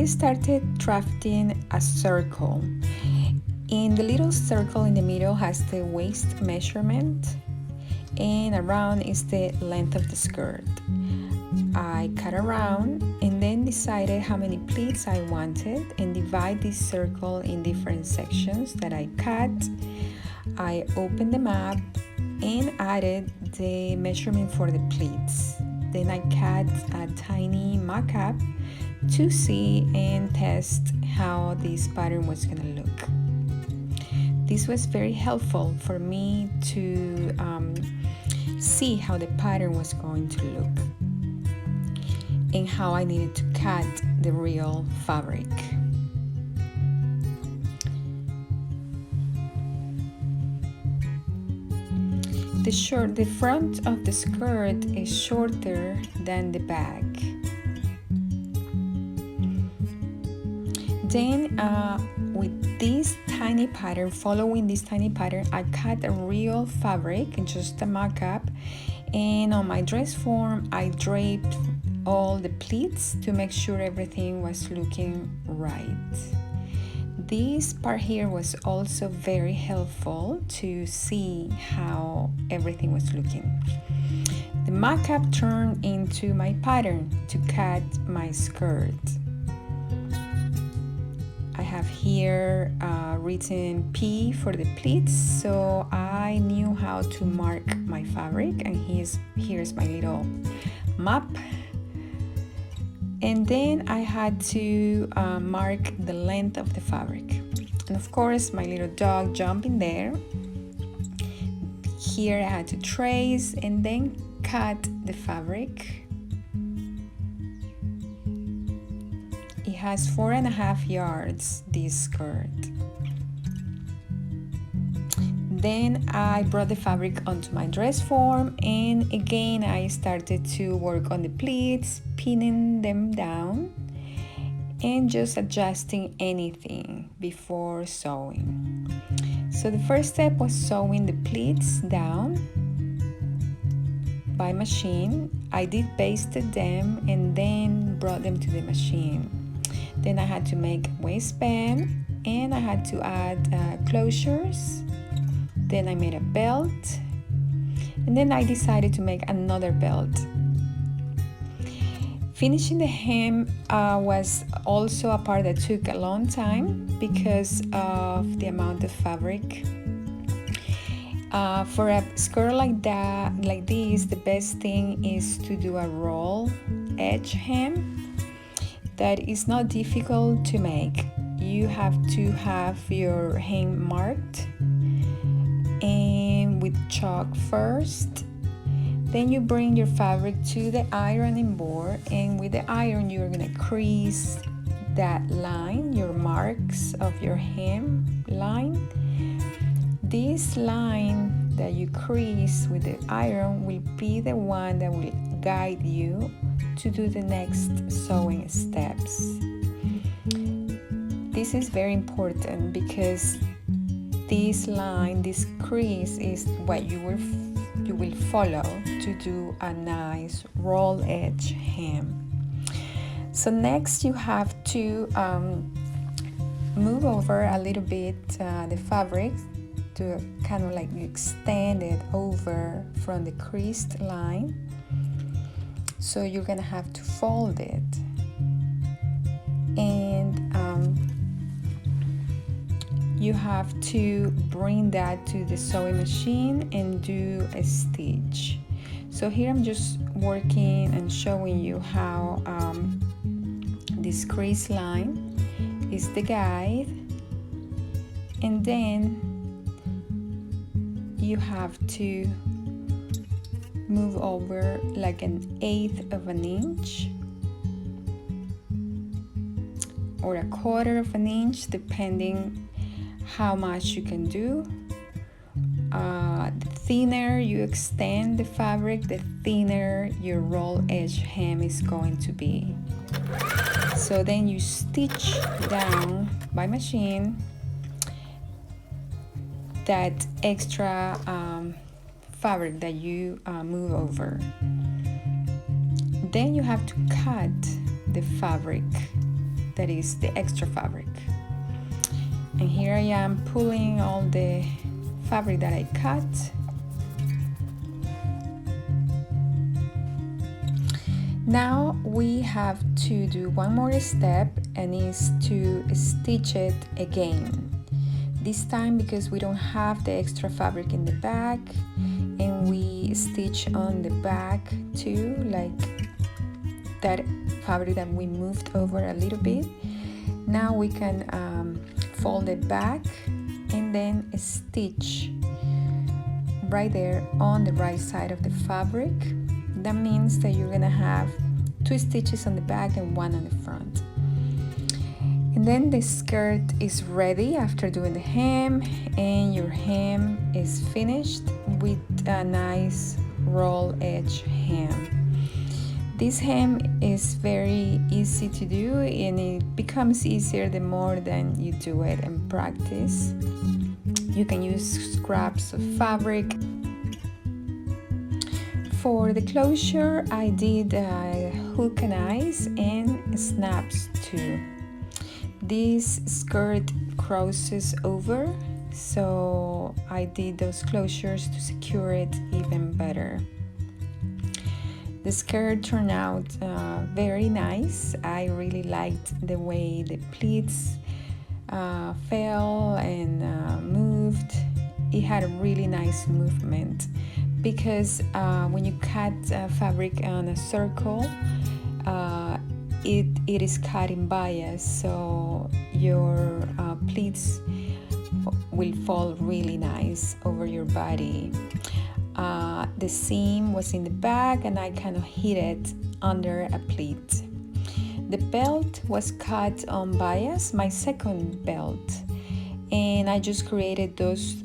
started drafting a circle. In the little circle in the middle has the waist measurement, and around is the length of the skirt. I cut around and then decided how many pleats I wanted and divide this circle in different sections that I cut. I opened the map and added the measurement for the pleats. Then I cut a tiny mock-up to see and test how this pattern was going to look. This was very helpful for me to see how the pattern was going to look and how I needed to cut the real fabric. The front of the skirt is shorter than the back. Then with this tiny pattern, following this tiny pattern, I cut a real fabric, just a mock-up, and on my dress form I draped all the pleats to make sure everything was looking right. This part here was also very helpful to see how everything was looking. The mock-up turned into my pattern to cut my skirt. I have here written P for the pleats, so I knew how to mark my fabric, and here's my little map. And then I had to mark the length of the fabric. And of course, my little dog jumped in there. Here I had to trace and then cut the fabric. It has 4.5 yards, this skirt. Then I brought the fabric onto my dress form, and again I started to work on the pleats, pinning them down and just adjusting anything before sewing. So the first step was sewing the pleats down by machine. I did basted them and then brought them to the machine. Then I had to make waistband, and I had to add closures. Then I made a belt, and then I decided to make another belt. Finishing the hem was also a part that took a long time because of the amount of fabric. For a skirt like this, the best thing is to do a roll edge hem. That is not difficult to make. You have to have your hem marked and with chalk first. Then you bring your fabric to the ironing board, and with the iron you're gonna crease that line, your marks of your hem line. This line that you crease with the iron will be the one that will guide you to do the next sewing steps. This is very important because this line, this crease, is what you will follow to do a nice roll edge hem. So next you have to move over a little bit the fabric to kind of like extend it over from the creased line. So you're gonna have to fold it, and you have to bring that to the sewing machine and do a stitch. So here I'm just working and showing you how this crease line is the guide, and then you have to move over like 1/8 of an inch or 1/4 of an inch, depending how much you can do. The thinner you extend the fabric, the thinner your roll edge hem is going to be. So then you stitch down by machine that extra fabric that you move over. Then you have to cut the fabric that is the extra fabric. And here I am pulling all the fabric that I cut. Now we have to do one more step, and is to stitch it again. This time, because we don't have the extra fabric in the back, and we stitch on the back too, like that fabric that we moved over a little bit. Now we can fold it back and then stitch right there on the right side of the fabric. That means that you're gonna have 2 stitches on the back and 1 on the front. And then the skirt is ready after doing the hem, and your hem is finished with a nice roll edge hem. This hem is very easy to do, and it becomes easier the more than you do it and practice. You can use scraps of fabric. For the closure, I did hook and eyes and snaps too. This skirt crosses over, so I did those closures to secure it even better. The skirt turned out very nice. I really liked the way the pleats fell and moved. It had a really nice movement, because when you cut fabric on a circle, it is cut in bias, so your pleats will fall really nice over your body. The seam was in the back, and I kind of hid it under a pleat. The belt was cut on bias, my second belt, and I just created those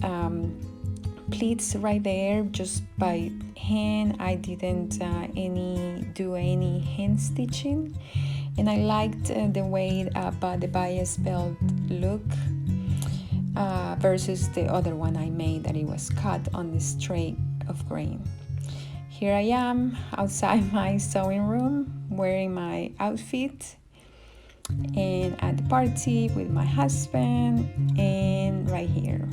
pleats right there just by hand. I didn't do any hand stitching, and I liked the way the bias belt look versus the other one I made that it was cut on the straight of grain. Here I am outside my sewing room wearing my outfit, and at the party with my husband, and right here